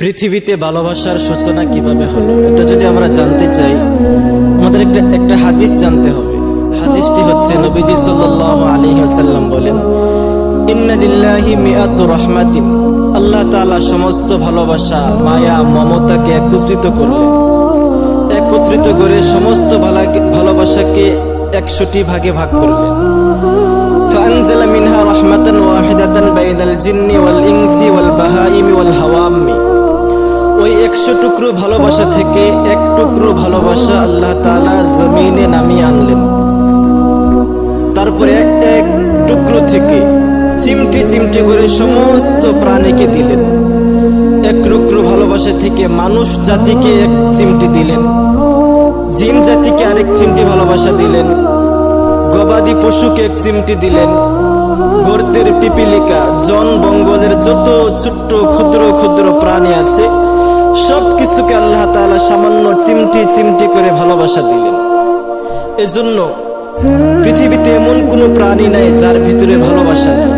পৃথিবীতে ভালোবাসার সূচনা কিভাবে হলো এটা যদি আমরা জানতে চাই আমাদের একটা হাদিস জানতে হবে। হাদিসটি হচ্ছে নবীজি সাল্লাল্লাহু আলাইহি ওয়াসাল্লাম বলেন, ইন্না লিল্লাহি মিআতু রাহমাতিন, আল্লাহ তাআলা সমস্ত ভালোবাসা, মায়া, মমতাকে একত্রিত করে সমস্ত ভালোবাসাকে 100টি ভাগে ভাগ করলেন। ফাআনজালা মিনহা রাহমাতান ওয়াহিদাতান বাইনাল জিন্নি ওয়াল ইনসি ওয়াল বাহাইমি ওয়াল হাওয়ামি, ওই 100 টুকরো ভালোবাসা থেকে এক টুকরো ভালোবাসা আল্লাহ তাআলা জমিনে নামিয়ে আনলেন। তারপরে এক টুকরো থেকে চিমটি চিমটি করে সমস্ত প্রাণীকে দিলেন। এক টুকরো ভালোবাসা থেকে মানুষ জাতিকে এক চিমটি দিলেন, জিন জাতিকে আরেক চিমটি ভালোবাসা দিলেন, গবাদি পশুকে এক চিমটি দিলেন, গর্তের পিপিলিকা, জন বঙ্গলের যত ছোট্ট ক্ষুদ্র ক্ষুদ্র প্রাণী আছে সব কিছুকে আল্লাহ তাআলা সামান্য চিমটি চিমটি করে ভালোবাসা দিলেন। এজন্য পৃথিবীতে এমন কোনো প্রাণী নাই যার ভিতরে ভালোবাসা নেই।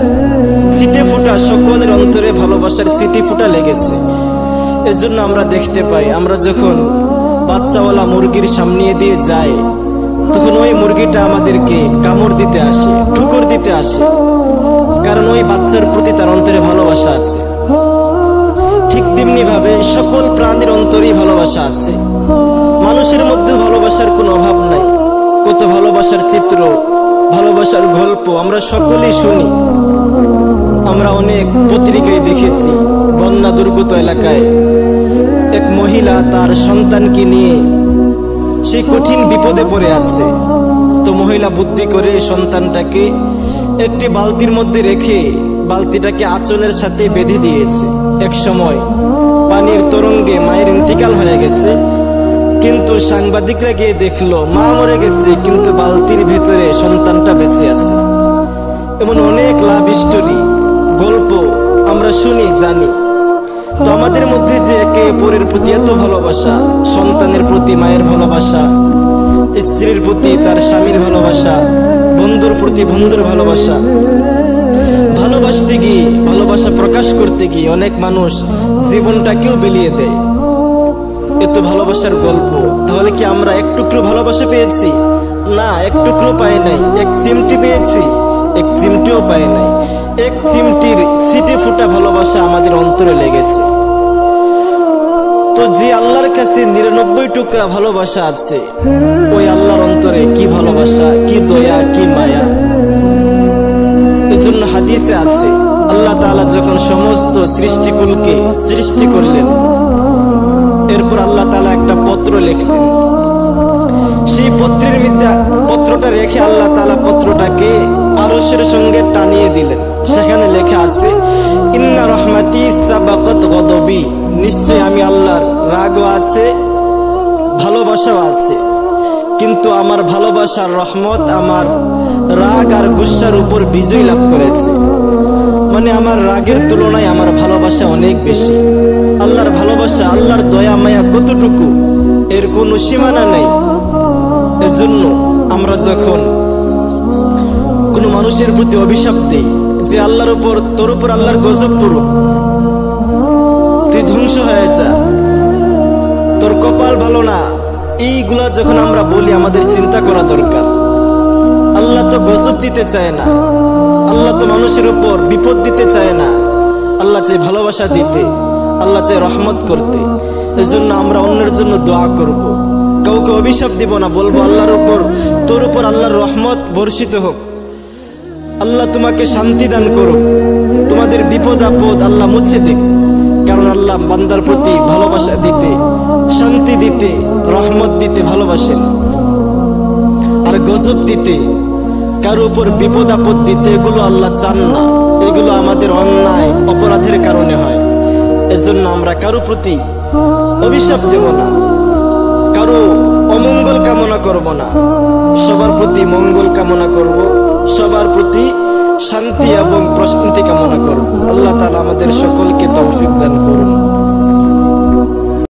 ছিটে ফোঁটা সকলের অন্তরে ভালোবাসার ছিটে ফোঁটা লেগেছে। এজন্য আমরা দেখতে পাই, আমরা যখন বাচ্চাওয়ালা মুরগির সামনে দিয়ে যাই তখন ওই মুরগিটা আমাদেরকে কামড় দিতে আসে, ঠুকর দিতে আসে, কারণ ওই বাচ্চার প্রতি তার অন্তরে ভালোবাসা আছে। ঠিক তেমনি ভাবে সকল প্রাণীর অন্তরেই ভালোবাসা আছে। মানুষের মধ্যে ভালোবাসার কোনো অভাব নাই। কত ভালোবাসার চিত্র, ভালোবাসার গল্প আমরা সকলেই শুনি। আমরা অনেক পত্রিকায় দেখেছি, বন্যা দুর্গত এলাকায় এক মহিলা তার সন্তানকে নিয়ে সেই কঠিন বিপদে পড়ে আছে। তো মহিলা বুদ্ধি করে সন্তানটাকে একটি বালতির মধ্যে রেখে বালতিটাকে আঁচলের সাথে বেঁধে দিয়েছে। এক সময় পানির তরঙ্গে মায়ের ইন্তিকাল হয়ে গেছে, কিন্তু সাংবাদিকরা গিয়ে দেখলো মা মরে গেছে, কিন্তু বালতির ভেতরে সন্তানটা বেঁচে আছে। এমন অনেক লাভ স্টোরি, গল্প আমরা শুনি, জানি। তো আমাদের মধ্যে যে একে অপরের প্রতি এত ভালোবাসা, সন্তানের প্রতি মায়ের ভালোবাসা, স্ত্রীর প্রতি তার স্বামীর ভালোবাসা, বন্ধুর প্রতি বন্ধুর ভালোবাসা, ভালোবাসতে গিয়ে, ভালোবাসা প্রকাশ করতে গিয়ে অনেক মানুষ জীবনটাকেও বিলিয়ে দেয়। এত ভালোবাসার গল্প। তাহলে কি আমরা এক টুকরো ভালোবাসা পেয়েছি? না, এক টুকরো পাই নাই। এক চিমটি পেয়েছি, এক চিমটিও পাই নাই। এক চিমটির ছিটে ফোঁটা ভালোবাসা আমাদের অন্তরে লেগেছে। তো যে আল্লাহর কাছে 99 টুকরা ভালোবাসা আছে, ওই আল্লাহর অন্তরে কি ভালোবাসা, কি দয়া, কি মায়া। এজন্য হাদিসে আছে, আল্লাহ তাআলা যখন সমস্ত সৃষ্টিকুলকে সৃষ্টি করলেন, এরপর আল্লাহ তাআলা একটা পত্র লিখলেন। সেই পত্রটা রেখে আল্লাহ তাআলা পত্রটাকে আরশের সঙ্গে টানিয়ে দিলেন। সেখানে লেখা আছে, ইন্না রাহমাতি সাবাকাত গদবি, নিশ্চয় আমি আল্লাহর রাগও আছে, ভালোবাসাও আছে, কিন্তু আমার ভালোবাসার রহমত আমার রাগ আর গুসার উপর বিজয় লাভ করেছে। মানে আমার রাগের তুলনায় আমার ভালোবাসা অনেক বেশি। আল্লাহর ভালোবাসা, আল্লাহর দয়া মায়া কতটুকু, এর কোনো সীমানা নেই। এজন্য আমরা যখন কোনো মানুষের প্রতি অভিশাপ দিই যে আল্লাহর উপর, তোর উপর আল্লাহর গজব পড়ুক, তুই ধ্বংস হয়ে যা, তোর কপাল ভালো না, এইগুলা যখন আমরা বলি আমাদের চিন্তা করা দরকার। আল্লাহ তো গজব দিতে চায় না, আল্লাহ তো মানুষের উপর বিপদ দিতে চায় না। আল্লাহ চাই ভালোবাসা দিতে, আল্লাহ চাই রহমত করতে। এজন্য আমরা অন্যের জন্য দোয়া করব, কাউকে অভিশাপ দিব না, বলবো আল্লাহর উপর, তোর উপর আল্লাহর রহমত বর্ষিত হোক, আল্লাহ তোমাকে শান্তি দান করুক, তোমাদের বিপদ আপদ আল্লাহ মুছে দিক। কারণ আল্লাহ বান্দার প্রতি ভালোবাসা দিতে, শান্তি দিতে, রহমত দিতে ভালোবাসেন। আর গজব দিতে, কারো উপর বিপদ আপদ দিতে, এগুলো আল্লাহ চান না। এগুলো আমাদের অন্যায় অপরাধের কারণে হয়। এজন্য আমরা কারো প্রতি অভিশাপ দেব না, কারো অমঙ্গল কামনা করব না, সবার প্রতি মঙ্গল কামনা করব, সবার প্রতি শান্তি এবং প্রশান্তি কামনা করব। আল্লাহ তাআলা আমাদের সকলকে তৌফিক দান করুন।